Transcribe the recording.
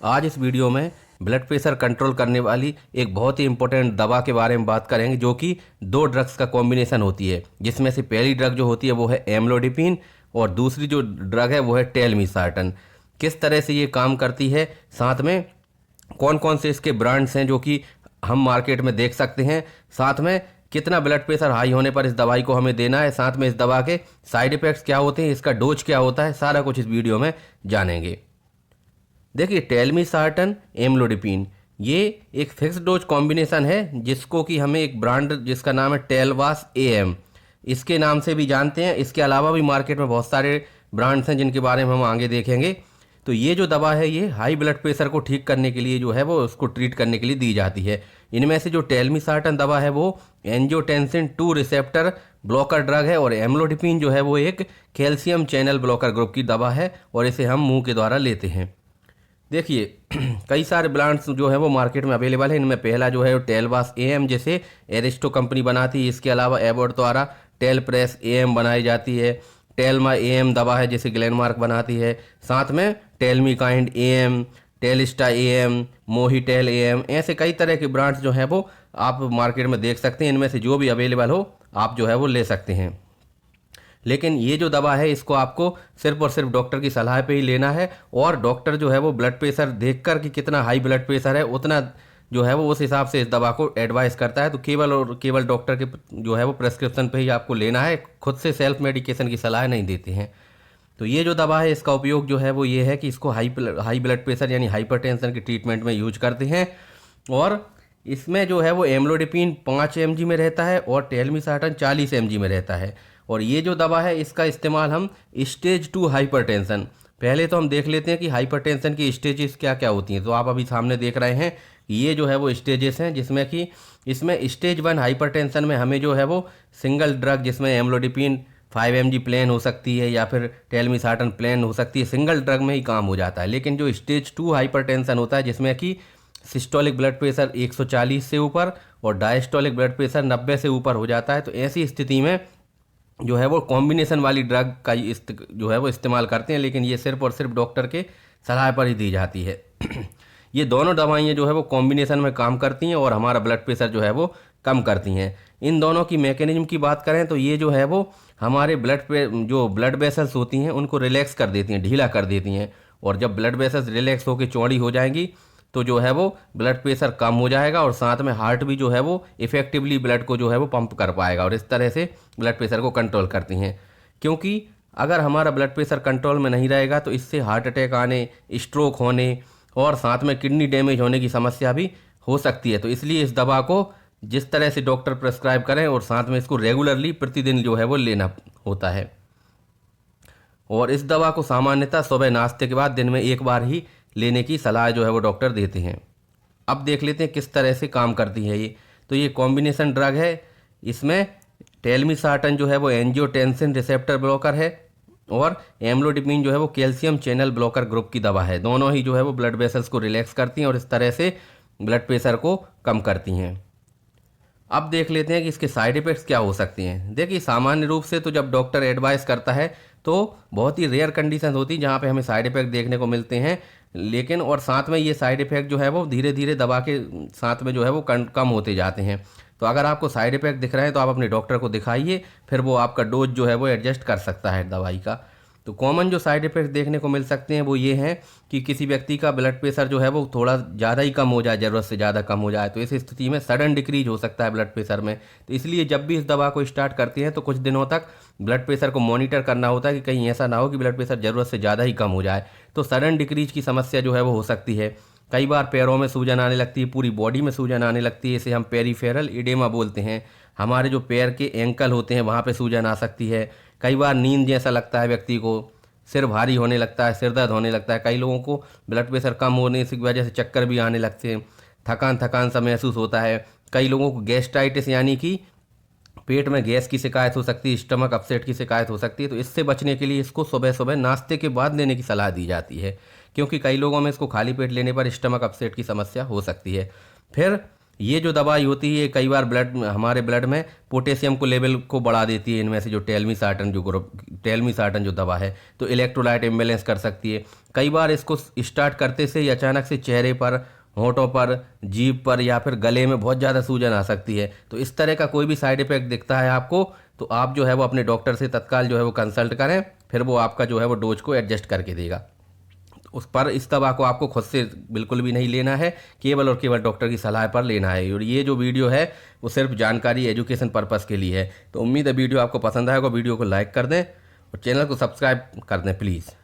आज इस वीडियो में ब्लड प्रेशर कंट्रोल करने वाली एक बहुत ही इंपॉर्टेंट दवा के बारे में बात करेंगे, जो कि दो ड्रग्स का कॉम्बिनेशन होती है। जिसमें से पहली ड्रग जो होती है वो है एम्लोडिपिन और दूसरी जो ड्रग है वो है टेलमिसार्टन। किस तरह से ये काम करती है, साथ में कौन कौन से इसके ब्रांड्स हैं जो कि हम मार्केट में देख सकते हैं, साथ में कितना ब्लड प्रेशर हाई होने पर इस दवाई को हमें देना है, साथ में इस दवा के साइड इफेक्ट्स क्या होते हैं, इसका डोज क्या होता है, सारा कुछ इस वीडियो में जानेंगे। देखिए, टेलमिसार्टन एम्लोडिपिन ये एक फिक्स डोज कॉम्बिनेशन है, जिसको कि हमें एक ब्रांड जिसका नाम है टेलवास एएम, इसके नाम से भी जानते हैं। इसके अलावा भी मार्केट में बहुत सारे ब्रांड्स हैं जिनके बारे में हम आगे देखेंगे। तो ये जो दवा है ये हाई ब्लड प्रेशर को ठीक करने के लिए जो है वो उसको ट्रीट करने के लिए दी जाती है। इनमें से जो टेलमिसार्टन दवा है वो एंजियोटेंसिन 2 रिसेप्टर ब्लॉकर ड्रग है, और एम्लोडिपिन जो है वो एक कैल्शियम चैनल ब्लॉकर ग्रुप की दवा है, और इसे हम मुंह के द्वारा लेते हैं। देखिए, कई सारे ब्रांड्स जो है वो मार्केट में अवेलेबल है। इनमें पहला जो है टेलवास एएम, जैसे एरिस्टो कंपनी बनाती है। इसके अलावा एबॉट द्वारा टेल प्रेस एएम बनाई जाती है। टेलमा एएम दवा है जैसे ग्लेनमार्क बनाती है। साथ में टेलमी काइंड एएम, टेलिस्टा एएम, मोहिटेल एएम, ऐसे कई तरह के ब्रांड्स जो हैं वो आप मार्केट में देख सकते हैं। इनमें से जो भी अवेलेबल हो आप जो है वो ले सकते हैं। लेकिन ये जो दवा है इसको आपको सिर्फ और सिर्फ डॉक्टर की सलाह पे ही लेना है, और डॉक्टर जो है वो ब्लड प्रेशर देखकर कि कितना हाई ब्लड प्रेशर है उतना जो है वो उस हिसाब से इस दवा को एडवाइस करता है। तो केवल और केवल डॉक्टर के जो है वो प्रेस्क्रिप्शन पे ही आपको लेना है, खुद से सेल्फ मेडिकेशन की सलाह नहीं देते हैं। तो ये जो दवा है इसका उपयोग जो है वो ये है कि इसको हाई ब्लड प्रेशर यानी हाइपरटेंशन के ट्रीटमेंट में यूज करते हैं। और इसमें जो है वो एम्लोडिपिन 5 mg में रहता है और टेलमिसार्टन 40 mg में रहता है। और ये जो दवा है इसका इस्तेमाल हम स्टेज 2 हाइपरटेंशन, पहले तो हम देख लेते हैं कि हाइपरटेंशन की स्टेजेस क्या क्या होती हैं। तो आप अभी सामने देख रहे हैं ये जो है वो स्टेजेस हैं, जिसमें कि इसमें स्टेज 1 हाइपरटेंशन में हमें जो है वो सिंगल ड्रग जिसमें एम्लोडिपिन 5 mg प्लेन हो सकती है या फिर टेलमिसार्टन प्लेन हो सकती है, सिंगल ड्रग में ही काम हो जाता है। लेकिन जो स्टेज 2 हाइपरटेंशन होता है जिसमें कि सिस्टोलिक ब्लड प्रेशर 140 से ऊपर और डायस्टोलिक ब्लड प्रेशर 90 से ऊपर हो जाता है, तो ऐसी स्थिति में जो है वो कॉम्बिनेशन वाली ड्रग का जो है वो इस्तेमाल करते हैं। लेकिन ये सिर्फ और सिर्फ डॉक्टर के सलाह पर ही दी जाती है। ये दोनों दवाइयाँ जो है वो कॉम्बिनेशन में काम करती हैं और हमारा ब्लड प्रेशर जो है वो कम करती हैं। इन दोनों की मैकेनिज्म की बात करें तो ये जो है वो हमारे जो ब्लड वेसल्स होती हैं उनको रिलैक्स कर देती हैं, ढीला कर देती हैं। और जब ब्लड वेसल्स रिलैक्स होकर चौड़ी हो जाएंगी तो जो है वो ब्लड प्रेशर कम हो जाएगा, और साथ में हार्ट भी जो है वो इफेक्टिवली ब्लड को जो है वो पंप कर पाएगा, और इस तरह से ब्लड प्रेशर को कंट्रोल करती हैं। क्योंकि अगर हमारा ब्लड प्रेशर कंट्रोल में नहीं रहेगा तो इससे हार्ट अटैक आने, स्ट्रोक होने और साथ में किडनी डैमेज होने की समस्या भी हो सकती है। तो इसलिए इस दवा को जिस तरह से डॉक्टर प्रेस्क्राइब करें और साथ में इसको रेगुलरली प्रतिदिन जो है वो लेना होता है। और इस दवा को सामान्यतः सुबह नाश्ते के बाद दिन में एक बार ही लेने की सलाह जो है वो डॉक्टर देते हैं। अब देख लेते हैं किस तरह से काम करती है ये। तो ये कॉम्बिनेशन ड्रग है। इसमें टेलमिसार्टन जो है वो एंजियोटेंसिन रिसेप्टर ब्लॉकर है, और एम्लोडिपिन जो है वो कैल्शियम चैनल ब्लॉकर ग्रुप की दवा है। दोनों ही जो है वो ब्लड वेसल्स को रिलैक्स करती हैं और इस तरह से ब्लड प्रेशर को कम करती हैं। अब देख लेते हैं कि इसके साइड इफ़ेक्ट्स क्या हो सकती हैं। देखिए, सामान्य रूप से तो जब डॉक्टर एडवाइस करता है तो बहुत ही रेयर कंडीशन होती है जहाँ पे हमें साइड इफ़ेक्ट देखने को मिलते हैं। लेकिन और साथ में ये साइड इफ़ेक्ट जो है वो धीरे धीरे दवा के साथ में जो है वो कम होते जाते हैं। तो अगर आपको साइड इफ़ेक्ट दिख रहे हैं तो आप अपने डॉक्टर को दिखाइए, फिर वो आपका डोज जो है वो एडजस्ट कर सकता है दवाई का। तो कॉमन जो साइड इफ़ेक्ट देखने को मिल सकते हैं वो ये हैं कि किसी व्यक्ति का ब्लड प्रेशर जो है वो थोड़ा ज़्यादा ही कम हो जाए, ज़रूरत से ज़्यादा कम हो जाए। तो इस स्थिति में सडन डिक्रीज हो सकता है ब्लड प्रेशर में। तो इसलिए जब भी इस दवा को स्टार्ट करते हैं तो कुछ दिनों तक ब्लड प्रेशर को मॉनिटर करना होता है कि कहीं ऐसा ना हो कि ब्लड प्रेशर ज़रूरत से ज़्यादा ही कम हो जाए। तो सडन डिक्रीज की समस्या जो है वो हो सकती है। कई बार पैरों में सूजन आने लगती है, पूरी बॉडी में सूजन आने लगती है, इसे हम पेरीफेरल इडेमा बोलते हैं। हमारे जो पैर के एंकल होते हैं वहाँ पे सूजन आ सकती है। कई बार नींद जैसा लगता है व्यक्ति को, सिर भारी होने लगता है, सिर दर्द होने लगता है। कई लोगों को ब्लड प्रेशर कम होने की वजह से चक्कर भी आने लगते हैं, थकान थकान सा महसूस होता है। कई लोगों को गैस्ट्राइटिस यानी कि पेट में गैस की शिकायत हो सकती है, स्टमक अपसेट की शिकायत हो सकती है। तो इससे बचने के लिए इसको सुबह सुबह नाश्ते के बाद लेने की सलाह दी जाती है, क्योंकि कई लोगों में इसको खाली पेट लेने पर स्टमक अपसेट की समस्या हो सकती है। फिर ये जो दवाई होती है कई बार हमारे ब्लड में पोटेशियम को लेवल को बढ़ा देती है। इनमें से जो टेलमीसार्टन जो दवा है तो इलेक्ट्रोलाइट इम्बेलेंस कर सकती है। कई बार इसको स्टार्ट करते से ही अचानक से चेहरे पर, होंठों पर, जीभ पर या फिर गले में बहुत ज़्यादा सूजन आ सकती है। तो इस तरह का कोई भी साइड इफेक्ट दिखता है आपको तो आप जो है वो अपने डॉक्टर से तत्काल जो है वो कंसल्ट करें, फिर वो आपका जो है वो डोज को एडजस्ट करके देगा। उस पर इस दवा को आपको खुद से बिल्कुल भी नहीं लेना है, केवल और केवल डॉक्टर की सलाह पर लेना है। और ये जो वीडियो है वो सिर्फ जानकारी एजुकेशन पर्पस के लिए है। तो उम्मीद है वीडियो आपको पसंद आएगा। वीडियो को लाइक कर दें और चैनल को सब्सक्राइब कर दें प्लीज़।